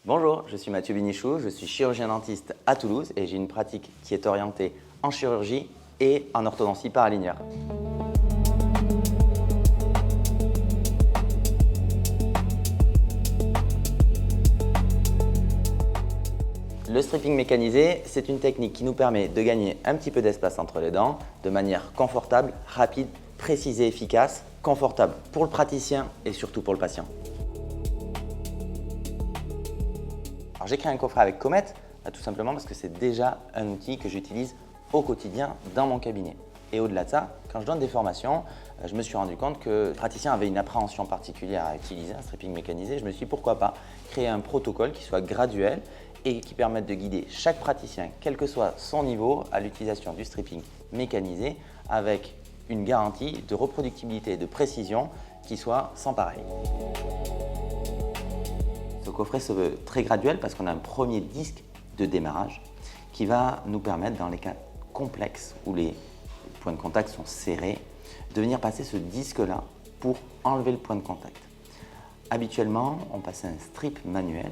Bonjour, je suis Mathieu Binichou, je suis chirurgien dentiste à Toulouse et j'ai une pratique qui est orientée en chirurgie et en orthodontie paralinéaire. Le stripping mécanisé, c'est une technique qui nous permet de gagner un petit peu d'espace entre les dents de manière confortable, rapide, précise et efficace, confortable pour le praticien et surtout pour le patient. Alors, j'ai créé un coffret avec Comet, tout simplement parce que c'est déjà un outil que j'utilise au quotidien dans mon cabinet. Et au-delà de ça, quand je donne des formations, je me suis rendu compte que le praticien avait une appréhension particulière à utiliser un stripping mécanisé. Je me suis dit pourquoi pas créer un protocole qui soit graduel et qui permette de guider chaque praticien, quel que soit son niveau, à l'utilisation du stripping mécanisé avec une garantie de reproductibilité et de précision qui soit sans pareil. Ce coffret se veut très graduel parce qu'on a un premier disque de démarrage qui va nous permettre, dans les cas complexes où les points de contact sont serrés, de venir passer ce disque-là pour enlever le point de contact. Habituellement, on passait un strip manuel,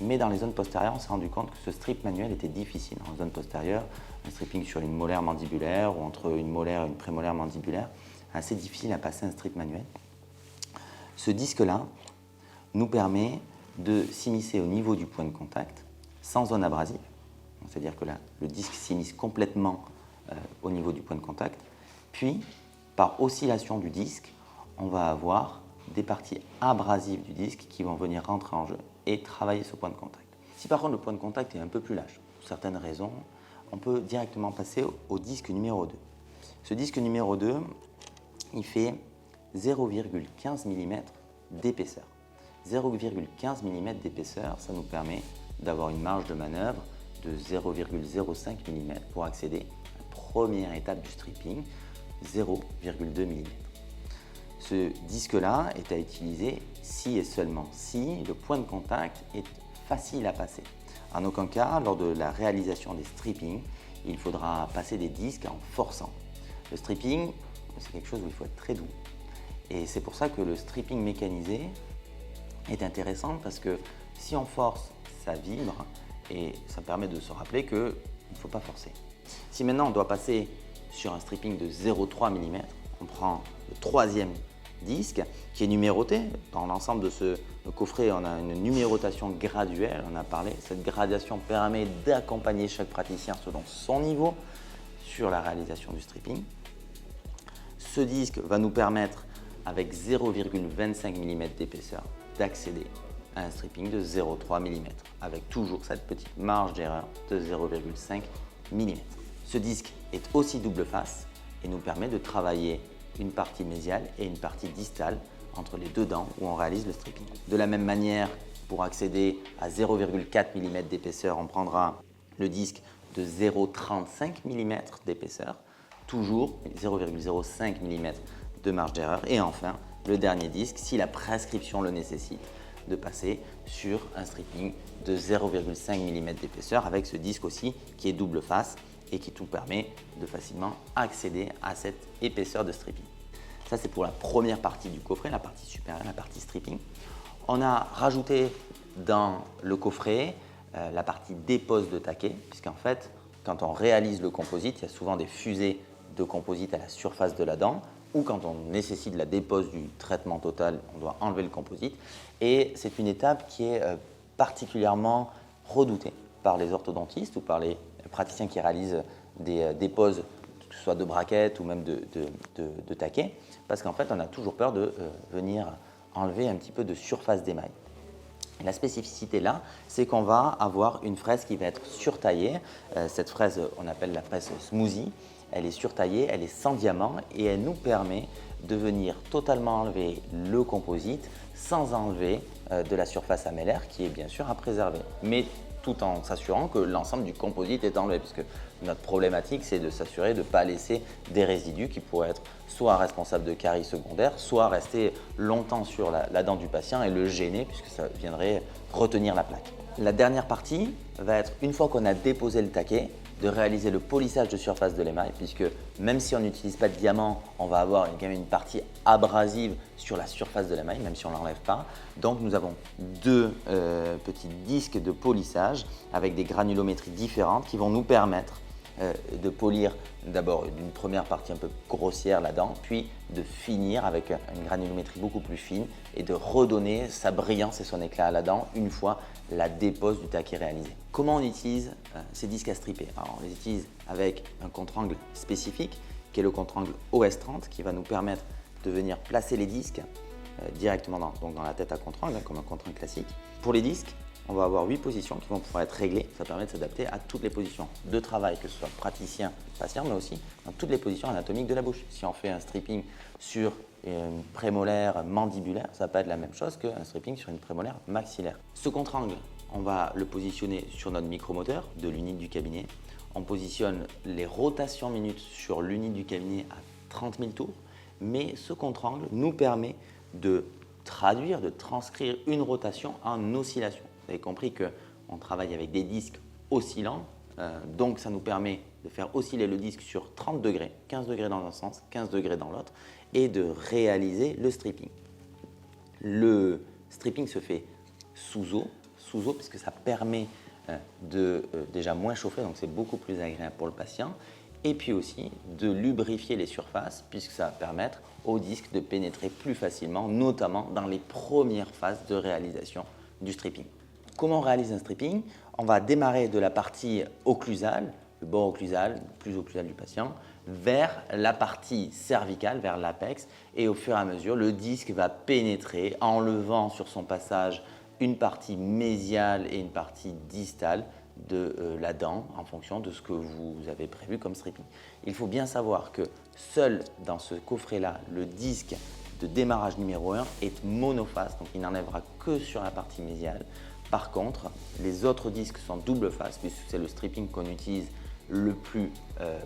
mais dans les zones postérieures, on s'est rendu compte que ce strip manuel était difficile. En zone postérieure, un stripping sur une molaire mandibulaire ou entre une molaire et une prémolaire mandibulaire, assez difficile à passer un strip manuel. Ce disque-là nous permet de s'immiscer au niveau du point de contact sans zone abrasive, c'est-à-dire que là, le disque s'immisce complètement au niveau du point de contact. Puis, par oscillation du disque, on va avoir des parties abrasives du disque qui vont venir rentrer en jeu et travailler ce point de contact. Si par contre le point de contact est un peu plus lâche, pour certaines raisons, on peut directement passer au disque numéro 2. Ce disque numéro 2, il fait 0,15 mm d'épaisseur. 0,15 mm d'épaisseur, ça nous permet d'avoir une marge de manœuvre de 0,05 mm pour accéder à la première étape du stripping, 0,2 mm. Ce disque-là est à utiliser si et seulement si le point de contact est facile à passer. En aucun cas, lors de la réalisation des strippings, il faudra passer des disques en forçant. Le stripping, c'est quelque chose où il faut être très doux. Et c'est pour ça que le stripping mécanisé est intéressant parce que si on force, ça vibre et ça permet de se rappeler qu'il ne faut pas forcer. Si maintenant on doit passer sur un stripping de 0,3 mm, on prend le troisième disque qui est numéroté. Dans l'ensemble de ce coffret, on a une numérotation graduelle, on a parlé. Cette gradation permet d'accompagner chaque praticien selon son niveau sur la réalisation du stripping. Ce disque va nous permettre, avec 0,25 mm d'épaisseur, d'accéder à un stripping de 0,3 mm, avec toujours cette petite marge d'erreur de 0,5 mm. Ce disque est aussi double face et nous permet de travailler une partie mésiale et une partie distale entre les deux dents où on réalise le stripping. De la même manière, pour accéder à 0,4 mm d'épaisseur, on prendra le disque de 0,35 mm d'épaisseur, toujours 0,05 mm de marge d'erreur. Et enfin, le dernier disque, si la prescription le nécessite, de passer sur un stripping de 0,5 mm d'épaisseur avec ce disque aussi qui est double face et qui nous permet de facilement accéder à cette épaisseur de stripping. Ça, c'est pour la première partie du coffret, la partie supérieure, la partie stripping. On a rajouté dans le coffret la partie dépose de taquet, puisqu'en fait, quand on réalise le composite, il y a souvent des fusées de composite à la surface de la dent, ou quand on nécessite la dépose du traitement total, on doit enlever le composite. Et c'est une étape qui est particulièrement redoutée par les orthodontistes ou par les praticiens qui réalisent des déposes, que ce soit de braquettes ou même de taquets, parce qu'en fait, on a toujours peur de venir enlever un petit peu de surface d'émail. La spécificité là, c'est qu'on va avoir une fraise qui va être surtaillée. Cette fraise, on appelle la fraise smoothie. Elle est surtaillée, elle est sans diamant et elle nous permet de venir totalement enlever le composite sans enlever de la surface amélaire qui est bien sûr à préserver, mais tout en s'assurant que l'ensemble du composite est enlevé, parce que notre problématique, c'est de s'assurer de ne pas laisser des résidus qui pourraient être soit responsables de caries secondaires, soit rester longtemps sur la dent du patient et le gêner, puisque ça viendrait retenir la plaque. La dernière partie va être, une fois qu'on a déposé le taquet, de réaliser le polissage de surface de l'émail, puisque même si on n'utilise pas de diamant, on va avoir quand même une partie abrasive sur la surface de l'émail, même si on ne l'enlève pas. Donc nous avons deux petits disques de polissage avec des granulométries différentes qui vont nous permettre de polir d'abord d'une première partie un peu grossière la dent, puis de finir avec une granulométrie beaucoup plus fine et de redonner sa brillance et son éclat à la dent une fois la dépose du taquet réalisée. Comment on utilise ces disques à stripper? Alors, on les utilise avec un contre-angle spécifique qui est le contre-angle OS30 qui va nous permettre de venir placer les disques directement dans la tête à contre-angle, comme un contre-angle classique. Pour les disques, on va avoir 8 positions qui vont pouvoir être réglées. Ça permet de s'adapter à toutes les positions de travail, que ce soit praticien, patient, mais aussi dans toutes les positions anatomiques de la bouche. Si on fait un stripping sur une prémolaire mandibulaire, ça peut être la même chose qu'un stripping sur une prémolaire maxillaire. Ce contre-angle, on va le positionner sur notre micromoteur de l'unité du cabinet. On positionne les rotations minutes sur l'unité du cabinet à 30 000 tours, mais ce contre-angle nous permet de traduire, de transcrire une rotation en oscillation. Vous avez compris qu'on travaille avec des disques oscillants, donc ça nous permet de faire osciller le disque sur 30 degrés, 15 degrés dans un sens, 15 degrés dans l'autre, et de réaliser le stripping. Le stripping se fait sous eau puisque ça permet de déjà moins chauffer, donc c'est beaucoup plus agréable pour le patient, et puis aussi de lubrifier les surfaces puisque ça va permettre au disque de pénétrer plus facilement, notamment dans les premières phases de réalisation du stripping. Comment on réalise un stripping? On va démarrer de la partie occlusale, le bord occlusal, le plus occlusal du patient, vers la partie cervicale, vers l'apex, et au fur et à mesure, le disque va pénétrer, enlevant sur son passage une partie mésiale et une partie distale de la dent en fonction de ce que vous avez prévu comme stripping. Il faut bien savoir que seul dans ce coffret-là, le disque de démarrage numéro 1 est monoface, donc il n'enlèvera que sur la partie mésiale. Par contre, les autres disques sont double face, puisque c'est le stripping qu'on utilise le plus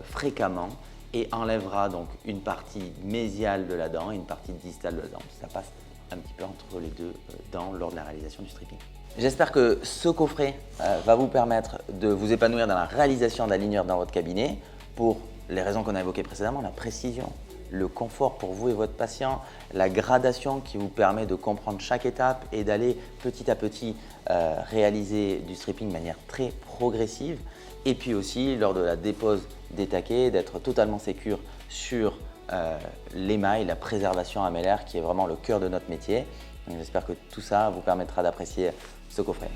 fréquemment et enlèvera donc une partie mésiale de la dent et une partie distale de la dent. Ça passe un petit peu entre les deux dents lors de la réalisation du stripping. J'espère que ce coffret va vous permettre de vous épanouir dans la réalisation d'aligneurs dans votre cabinet pour les raisons qu'on a évoquées précédemment, la précision, le confort pour vous et votre patient, la gradation qui vous permet de comprendre chaque étape et d'aller petit à petit réaliser du stripping de manière très progressive, et puis aussi lors de la dépose des taquets d'être totalement sécure sur l'émail, la préservation amélaire qui est vraiment le cœur de notre métier. J'espère que tout ça vous permettra d'apprécier ce coffret.